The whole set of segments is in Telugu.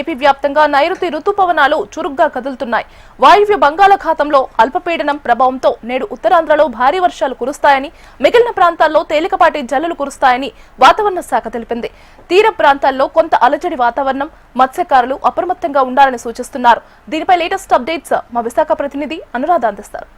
ఏపీ వ్యాప్తంగా నైరుతి రుతుపవనాలు చురుగ్గా కదులుతున్నాయి. వాయువ్య బంగాళాఖాతంలో అల్పపీడనం ప్రభావంతో నేడు ఉత్తరాంధ్రలో భారీ వర్షాలు కురుస్తాయని, మిగిలిన ప్రాంతాల్లో తేలికపాటి జల్లులు కురుస్తాయని వాతావరణ శాఖ తెలిపింది. తీర ప్రాంతాల్లో కొంత అలజడి వాతావరణం, మత్స్యకారులు అప్రమత్తంగా ఉండాలని సూచిస్తున్నారు. దీనిపై లేటెస్ట్ అప్డేట్స్ మా విశాఖ ప్రతినిధి అనురాధ అందిస్తారు.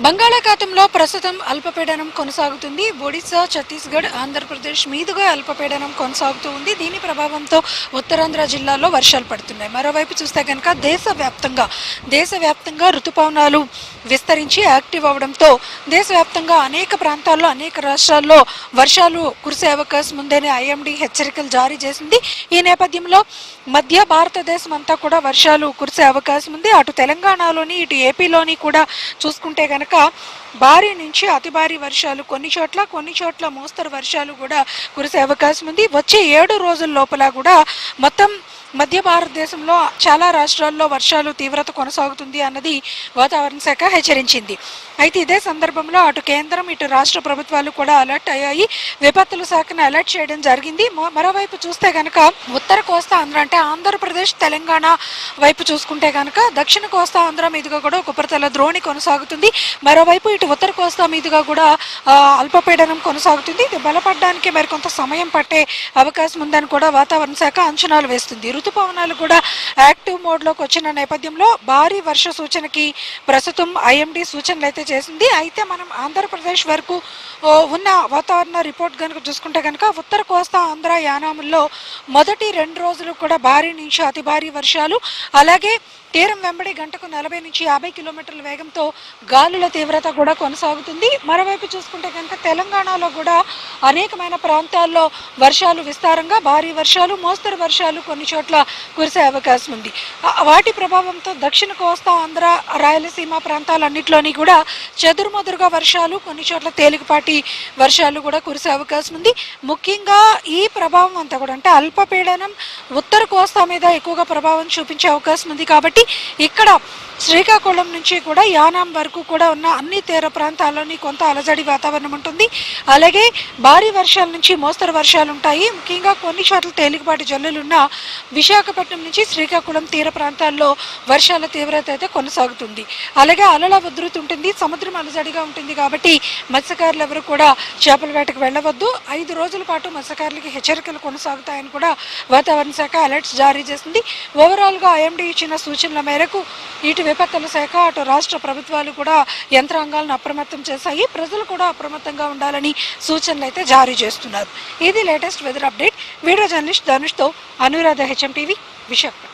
బంగాళాఖాతంలో ప్రస్తుతం అల్పపీడనం కొనసాగుతుంది. ఒడిశా, ఛత్తీస్గఢ్, ఆంధ్రప్రదేశ్ మీదుగా అల్పపీడనం కొనసాగుతూ ఉంది. దీని ప్రభావంతో ఉత్తరాంధ్ర జిల్లాల్లో వర్షాలు పడుతున్నాయి. మరోవైపు చూస్తే కనుక దేశవ్యాప్తంగా ఋతుపవనాలు విస్తరించి యాక్టివ్ అవడంతో దేశవ్యాప్తంగా అనేక ప్రాంతాల్లో, అనేక రాష్ట్రాల్లో వర్షాలు కురిసే అవకాశం ఉందని ఐఎండీ హెచ్చరికలు జారీ చేసింది. ఈ నేపథ్యంలో మధ్య భారతదేశం అంతా కూడా వర్షాలు కురిసే అవకాశం ఉంది. అటు తెలంగాణలోని, ఇటు ఏపీలోని కూడా చూసుకుంటే కనుక భారీ నుంచి అతి భారీ వర్షాలు, కొన్ని చోట్ల మోస్తరు వర్షాలు కూడా కురిసే అవకాశం ఉంది. వచ్చే 7 రోజుల లోపల కూడా మొత్తం మధ్య భారతదేశంలో చాలా రాష్ట్రాల్లో వర్షాలు తీవ్రత కొనసాగుతుంది అన్నది వాతావరణ శాఖ హెచ్చరించింది. అయితే ఇదే సందర్భంలో అటు కేంద్రం, ఇటు రాష్ట్ర ప్రభుత్వాలు కూడా అలర్ట్ అయ్యాయి. విపత్తుల శాఖను అలర్ట్ చేయడం జరిగింది. మరోవైపు చూస్తే కనుక ఉత్తర కోస్తా ఆంధ్ర అంటే ఆంధ్రప్రదేశ్, తెలంగాణ వైపు చూసుకుంటే కనుక దక్షిణ కోస్తా ఆంధ్ర మీదుగా కూడా ఒక ఉపరితల ద్రోణి కొనసాగుతుంది. మరోవైపు ఇటు ఉత్తర కోస్తా మీదుగా కూడా అల్పపీడనం కొనసాగుతుంది. ఇది బలపడడానికి మరికొంత సమయం పట్టే అవకాశం ఉందని కూడా వాతావరణ శాఖ అంచనాలు వేస్తుంది. ఋతుపవనాలు కూడా యాక్టివ్ మోడ్లోకి వచ్చిన నేపథ్యంలో భారీ వర్ష సూచనకి ప్రస్తుతం ఐఎండీ సూచనలు అయితే చేసింది. అయితే మనం ఆంధ్రప్రదేశ్ వరకు ఉన్న వాతావరణ రిపోర్ట్ కనుక చూసుకుంటే కనుక ఉత్తర కోస్తా ఆంధ్ర యానాముల్లో మొదటి 2 రోజులు కూడా భారీ నుంచి అతి భారీ వర్షాలు, అలాగే తీరం వెంబడి గంటకు 40 నుంచి 50 కిలోమీటర్ల వేగంతో గాలుల తీవ్రత కూడా కొనసాగుతుంది. మరోవైపు చూసుకుంటే కనుక తెలంగాణలో కూడా అనేకమైన ప్రాంతాల్లో వర్షాలు విస్తారంగా, భారీ వర్షాలు, మోస్తరు వర్షాలు కొన్ని చోట్ల కురిసే అవకాశం ఉంది. వాటి ప్రభావంతో దక్షిణ కోస్తా ఆంధ్ర, రాయలసీమ ప్రాంతాలన్నింటిలోని కూడా చెదురుమదురుగా వర్షాలు, కొన్ని చోట్ల తేలికపాటి వర్షాలు కూడా కురిసే అవకాశం ఉంది. ముఖ్యంగా ఈ ప్రభావం అంతా కూడా అంటే అల్పపీడనం ఉత్తర కోస్తా మీద ఎక్కువగా ప్రభావం చూపించే అవకాశం ఉంది. కాబట్టి ఇక్కడ శ్రీకాకుళం నుంచి కూడా యానాం వరకు కూడా ఉన్న అన్ని తీర ప్రాంతాల్లోని కొంత అలజడి వాతావరణం ఉంటుంది. అలాగే భారీ వర్షాల నుంచి మోస్తరు వర్షాలు ఉంటాయి. ముఖ్యంగా కొన్ని చోట్ల తేలికపాటి జల్లులున్న విశాఖపట్నం నుంచి శ్రీకాకుళం తీర ప్రాంతాల్లో వర్షాల తీవ్రత అయితే కొనసాగుతుంది. అలాగే అలల ఉధృతి ఉంటుంది, సముద్రం అలజడిగా ఉంటుంది. కాబట్టి మత్స్యకారులు ఎవరు కూడా చేపల వేటకు వెళ్ళవద్దు. 5 రోజుల పాటు మత్స్యకారులకి హెచ్చరికలు కొనసాగుతాయని కూడా వాతావరణ శాఖ అలర్ట్స్ జారీ చేసింది. ఓవరాల్గా ఐఎండీ ఇచ్చిన సూచనల మేరకు ఇటు విపత్తుల శాఖ, అటు రాష్ట్ర ప్రభుత్వాలు కూడా యంత్రాంగాలను అప్రమత్తం చేశాయి. ప్రజలు కూడా అప్రమత్తంగా ఉండాలని సూచనలు అయితే జారీ చేస్తున్నారు. ఇది latest weather update. Video journalist ధనుష్తో అనురాధ, HM టీవీ, విశాఖ.